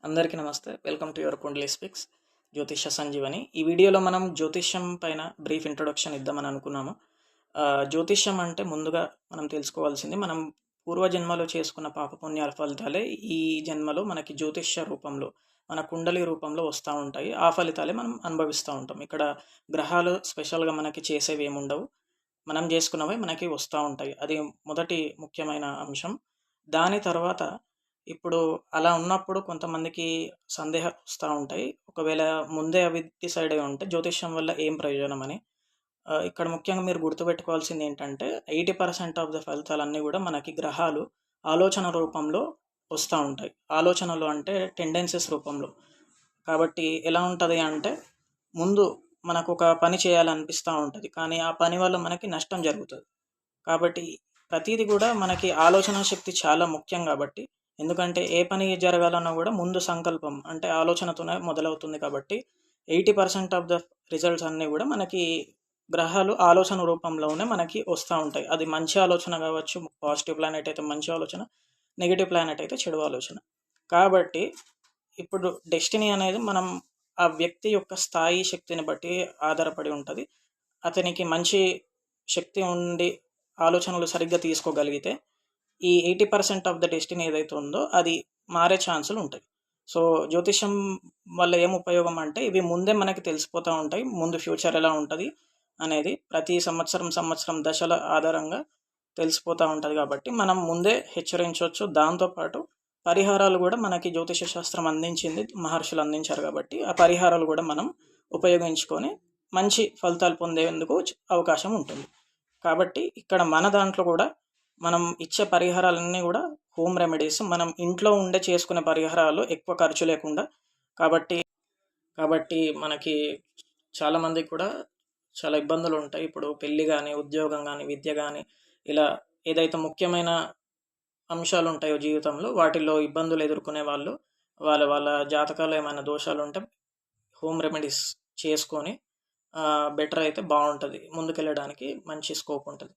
అందరికీ నమస్తే. Welcome to your kundali speaks జ్యోతిష సంజీవని. ఈ వీడియోలో మనం జ్యోతిష్యం పైన బ్రీఫ్ ఇంట్రొడక్షన్ ఇద్దామని అనుకున్నాము. జ్యోతిష్యం అంటే ముందుగా మనం తెలుసుకోవాల్సింది, మనం పూర్వజన్మలో చేసుకున్న పాపపుణ్యాల ఫలితాలే ఈ జన్మలో మనకి జ్యోతిష్య రూపంలో, మన కుండలి రూపంలో వస్తూ ఉంటాయి. ఆ ఫలితాలే మనం అనుభవిస్తూ ఉంటాం. ఇక్కడ గ్రహాలు స్పెషల్గా మనకి చేసేవి ఏముండవు, మనం చేసుకున్నవే మనకి వస్తూ ఉంటాయి. అది మొదటి ముఖ్యమైన అంశం. దాని తర్వాత ఇప్పుడు అలా ఉన్నప్పుడు కొంతమందికి సందేహాలు వస్తూ ఉంటాయి. ఒకవేళ ముందే అవి డిసైడ్ అయి ఉంటే జ్యోతిష్యం వల్ల ఏం ప్రయోజనం అని. ఇక్కడ ముఖ్యంగా మీరు గుర్తుపెట్టుకోవాల్సింది ఏంటంటే 80% ఆఫ్ ద ఫలితాలన్నీ కూడా మనకి గ్రహాలు ఆలోచన రూపంలో వస్తూ ఉంటాయి. ఆలోచనలు అంటే టెండెన్సీస్ రూపంలో. కాబట్టి ఎలా ఉంటుంది అంటే, ముందు మనకు ఒక పని చేయాలనిపిస్తూ ఉంటుంది, కానీ ఆ పని వల్ల మనకి నష్టం జరుగుతుంది. కాబట్టి ప్రతిదీ కూడా మనకి ఆలోచన శక్తి చాలా ముఖ్యం. కాబట్టి ఎందుకంటే ఏ పని జరగాలన్నా కూడా ముందు సంకల్పం అంటే ఆలోచనతోనే మొదలవుతుంది. కాబట్టి 80% ఆఫ్ ద రిజల్ట్స్ అన్నీ కూడా మనకి గ్రహాలు ఆలోచన రూపంలోనే మనకి వస్తూ ఉంటాయి. అది మంచి ఆలోచన కావచ్చు, పాజిటివ్ ప్లానెట్ అయితే మంచి ఆలోచన, నెగిటివ్ ప్లానెట్ అయితే చెడు ఆలోచన. కాబట్టి ఇప్పుడు డెస్టినీ అనేది మనం ఆ వ్యక్తి యొక్క స్థాయి శక్తిని బట్టి ఆధారపడి ఉంటుంది. అతనికి మంచి శక్తి ఉండి ఆలోచనలు సరిగ్గా తీసుకోగలిగితే ఈ 80% ఆఫ్ ద డెస్టినీ ఏదైతే ఉందో అది మారే ఛాన్సులు ఉంటాయి. సో జ్యోతిషం వల్ల ఏం ఉపయోగం అంటే, ఇవి ముందే మనకి తెలిసిపోతూ ఉంటాయి. ముందు ఫ్యూచర్ ఎలా ఉంటుంది అనేది ప్రతి సంవత్సరం దశల ఆధారంగా తెలిసిపోతూ ఉంటుంది. కాబట్టి మనం ముందే హెచ్చరించవచ్చు. దాంతోపాటు పరిహారాలు కూడా మనకి జ్యోతిష శాస్త్రం అందించింది, మహర్షులు అందించారు. కాబట్టి ఆ పరిహారాలు కూడా మనం ఉపయోగించుకొని మంచి ఫలితాలు పొందేందుకు అవకాశం ఉంటుంది. కాబట్టి ఇక్కడ మన దాంట్లో కూడా మనం ఇచ్చే పరిహారాలన్నీ కూడా హోమ్ రెమెడీస్, మనం ఇంట్లో ఉండే చేసుకునే పరిహారాలు, ఎక్కువ ఖర్చు లేకుండా. కాబట్టి మనకి చాలామందికి కూడా చాలా ఇబ్బందులు ఉంటాయి. ఇప్పుడు పెళ్ళి కానీ, ఉద్యోగం కానీ, విద్య కానీ, ఇలా ఏదైతే ముఖ్యమైన అంశాలు ఉంటాయో జీవితంలో, వాటిల్లో ఇబ్బందులు ఎదుర్కొనే వాళ్ళు వాళ్ళ జాతకాలు ఏమైనా దోషాలు ఉంటే హోమ్ రెమెడీస్ చేసుకొని బెటర్ అయితే బాగుంటుంది. ముందుకెళ్ళడానికి మంచి స్కోప్ ఉంటుంది.